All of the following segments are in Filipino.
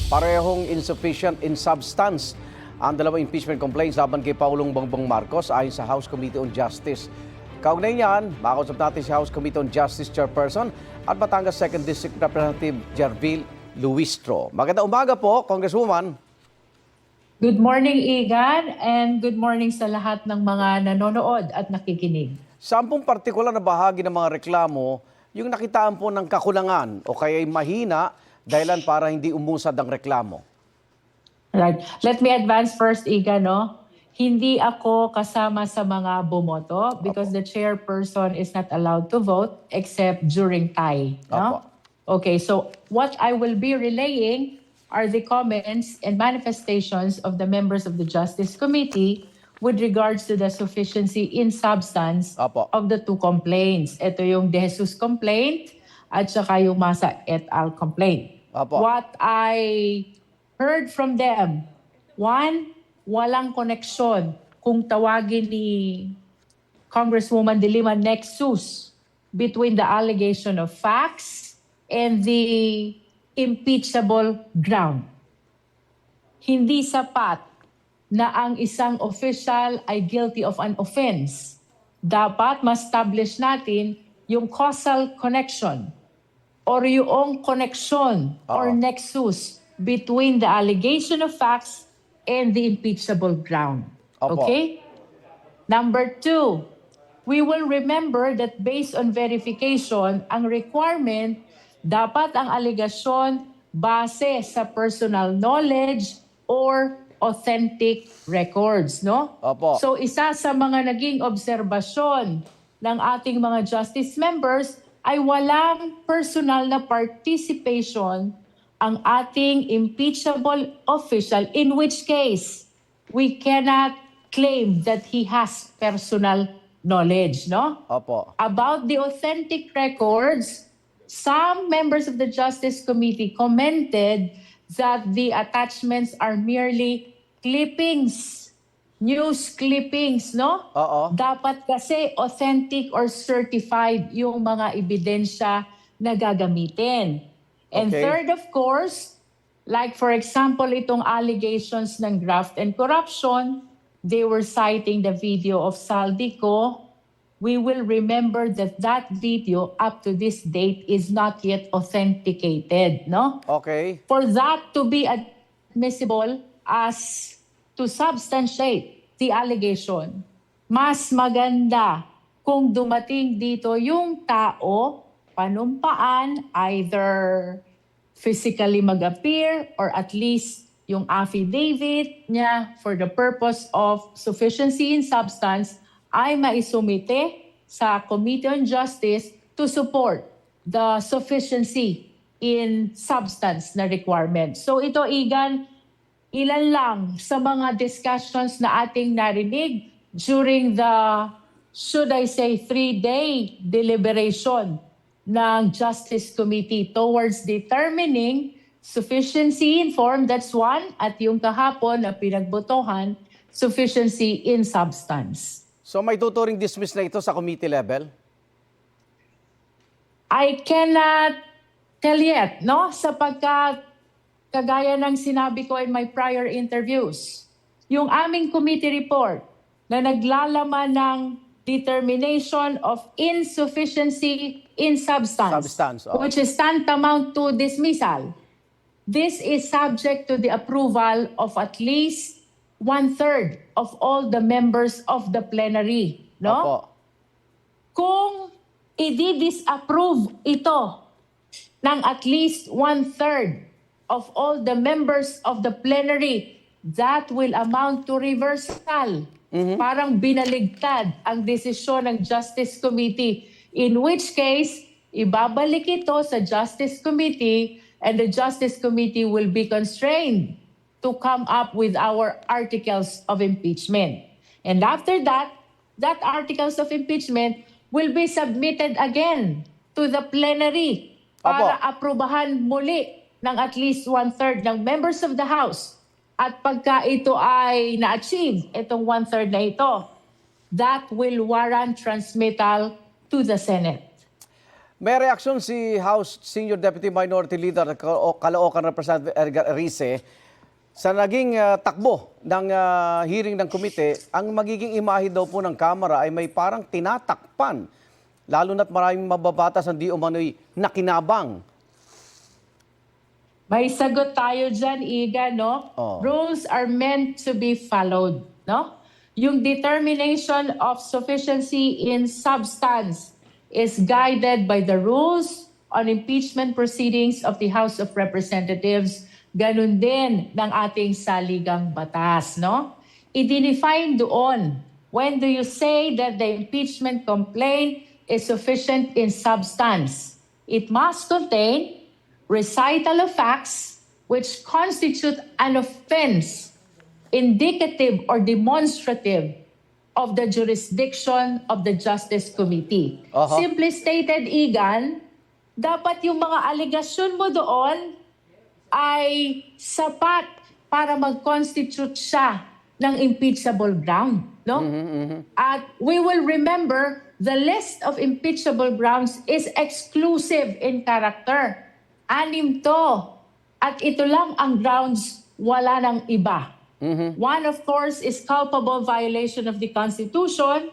Parehong insufficient in substance ang dalawang impeachment complaints laban kay Pangulong Bongbong Marcos ayon sa House Committee on Justice. Kaugnay niyan, makausap natin si House Committee on Justice Chairperson at Batangas 2nd District Representative Jervil Luistro. Magandang umaga po, Congresswoman. Good morning, Igan, and good morning sa lahat ng mga nanonood at nakikinig. Sampung partikular na bahagi ng mga reklamo yung nakitaan po ng kakulangan o kaya'y mahina dahilan para hindi umusad ang reklamo. Right. Let me advance first, Igan, no? Hindi ako kasama sa mga bumoto because the chairperson is not allowed to vote except during tie. No? Okay, so what I will be relaying are the comments and manifestations of the members of the Justice Committee with regards to the sufficiency in substance of the two complaints. Ito yung De Jesus complaint at saka yung Masa et al. Complaint. What I heard from them, one, walang koneksyon kung tawagin ni Congresswoman De Lima nexus between the allegation of facts and the impeachable ground. Hindi sapat na ang isang official ay guilty of an offense. Dapat ma-establish natin yung causal connection or yung connection or nexus between the allegation of facts and the impeachable ground. Okay? Number two, we will remember that based on verification, ang requirement, dapat ang alegasyon base sa personal knowledge or authentic records, no? So isa sa mga naging obserbasyon ng ating mga justice members ay walang personal na participation ang ating impeachable official, in which case we cannot claim that he has personal knowledge, no? About the authentic records, some members of the Justice Committee commented that the attachments are merely clippings, news clippings, no? Dapat kasi authentic or certified yung mga ebidensya na gagamitin. And third, of course, like for example, itong allegations ng graft and corruption, they were citing the video of Saldico. We will remember that that video up to this date is not yet authenticated, no? For that to be admissible as to substantiate the allegation, mas maganda kung dumating dito yung tao, panumpaan, either physically mag-appear or at least yung affidavit niya for the purpose of sufficiency in substance ay maisumite sa Committee on Justice to support the sufficiency in substance na requirement. So ito, Igan, ilan lang sa mga discussions na ating narinig during the, should I say, 3-day deliberation ng Justice Committee towards determining sufficiency in form, that's one, at yung kahapon na pinagbotohan, sufficiency in substance. So may tuturing dismiss na ito sa committee level? I cannot tell yet, no? Sapagkat kagaya ng sinabi ko in my prior interviews, yung aming committee report na naglalaman ng determination of insufficiency in substance, which is tantamount to dismissal. This is subject to the approval of at least 1/3 of all the members of the plenary, no? Kung i-disapprove ito ng at least 1/3 of all the members of the plenary, that will amount to reversal. Parang binaligtad ang desisyon ng Justice Committee, in which case, ibabalik ito sa Justice Committee and the Justice Committee will be constrained to come up with our articles of impeachment. And after that, that articles of impeachment will be submitted again to the plenary para aprubahan muli ng at least 1/3 ng members of the House. At pagka ito ay na-achieve, itong 1/3 na ito, that will warrant transmittal to the Senate. May reaksyon si House Senior Deputy Minority Leader Caloocan Representative Edgar Erice sa naging takbo ng hearing ng komite. Ang magiging imahe daw po ng Kamara ay may parang tinatakpan, lalo na't maraming mababatas ang di umano'y nakinabang. May sagot tayo dyan, Iga, no? Oh. Rules are meant to be followed, no? Yung determination of sufficiency in substance is guided by the rules on impeachment proceedings of the House of Representatives. Ganun din ng ating saligang batas, no? I-define doon, when do you say that the impeachment complaint is sufficient in substance? It must contain recital of facts which constitute an offense indicative or demonstrative of the jurisdiction of the Justice Committee. Simply stated, Igan, dapat yung mga aligasyon mo doon ay sapat para mag-constitute siya ng impeachable ground. No? At we will remember the list of impeachable grounds is exclusive in character. 6 to. At ito lang ang grounds, wala nang iba. One, of course, is culpable violation of the Constitution.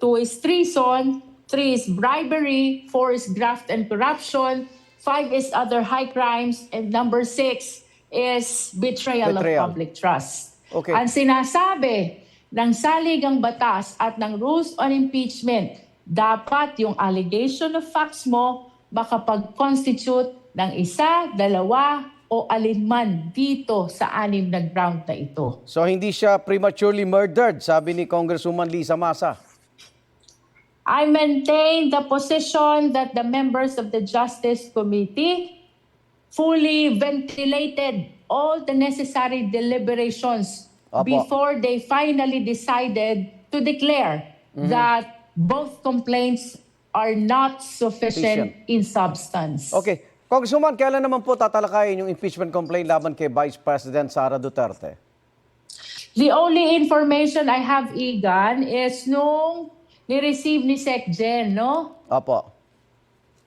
2 is treason. 3 is bribery. 4 is graft and corruption. 5 is other high crimes. And number 6 is betrayal of public trust. Okay. Ang sinasabi ng saligang batas at ng rules on impeachment, dapat yung allegation of facts mo makapag-constitute ng 1, 2, o alinman dito sa 6 na ground na ito. So hindi siya prematurely murdered, sabi ni Congresswoman Lisa Masa. I maintain the position that the members of the Justice Committee fully ventilated all the necessary deliberations before they finally decided to declare that both complaints are not sufficient in substance. Okay. Congresswoman, kailan naman po tatalakayin yung impeachment complaint laban kay Vice President Sara Duterte? The only information I have, Igan, is nung ni-receive ni SecGen, no? Opo.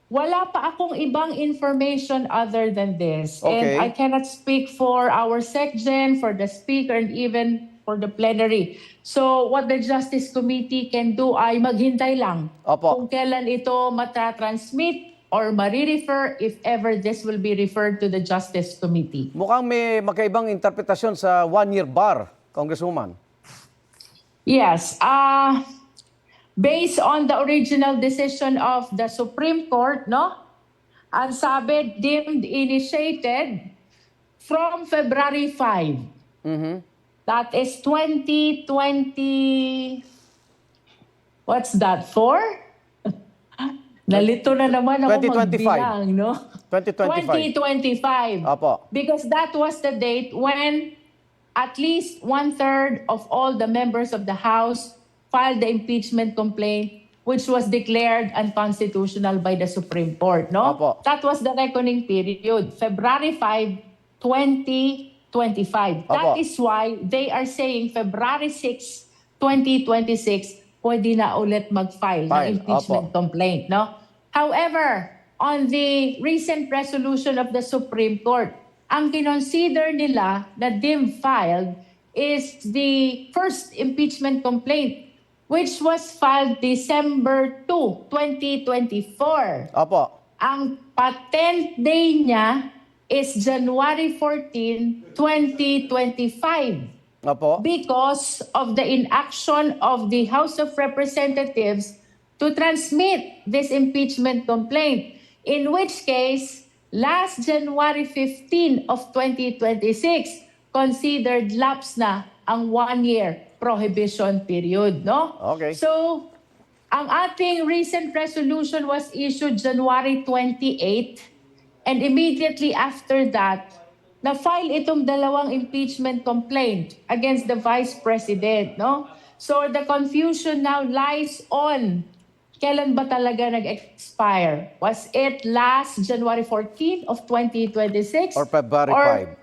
Wala pa akong ibang information other than this. Okay. And I cannot speak for our SecGen, for the Speaker, and even for the plenary. So what the Justice Committee can do ay maghintay lang Opo. kung kailan ito matatransmit or ma-refer if ever this will be referred to the Justice Committee. Mukhang may magkaibang interpretasyon sa one-year bar, Congresswoman. Yes. Based on the original decision of the Supreme Court, no? Ang sabi, deemed initiated from February 5. That is 2020... What's that for? Nalito na naman ako 2025. magbilang, no? 2025. 2025. Opo. Because that was the date when at least 1/3 of all the members of the House filed the impeachment complaint, which was declared unconstitutional by the Supreme Court, no? Opo. That was the reckoning period, February 5, 2025. That Opo. is why they are saying February 6, 2026, pwede na ulit mag-file ng impeachment complaint, no? However, on the recent resolution of the Supreme Court, ang kinonsider nila na deemed filed is the first impeachment complaint, which was filed December 2, 2024. Opo. Ang patent day niya is January 14, 2025. Opo. Because of the inaction of the House of Representatives to transmit this impeachment complaint, in which case, last January 15 of 2026, considered lapse na ang 1-year prohibition period, no? Okay. So, ang ating recent resolution was issued January 28, and immediately after that, na-file itong dalawang impeachment complaint against the Vice President, no? So the confusion now lies on kailan ba talaga nag-expire? Was it last January 14 of 2026? Or February Or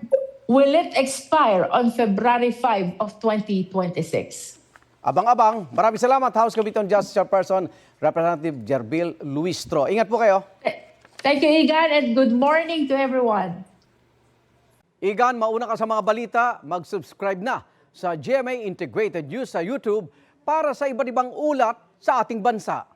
will it expire on February 5 of 2026? Abang-abang. Maraming salamat, House Committee on Justice Chairperson, Representative Jerbil Luistro. Ingat po kayo. Thank you, Igan, and good morning to everyone. Igan, mauna ka sa mga balita, mag-subscribe na sa GMA Integrated News sa YouTube para sa iba't ibang ulat sa ating bansa.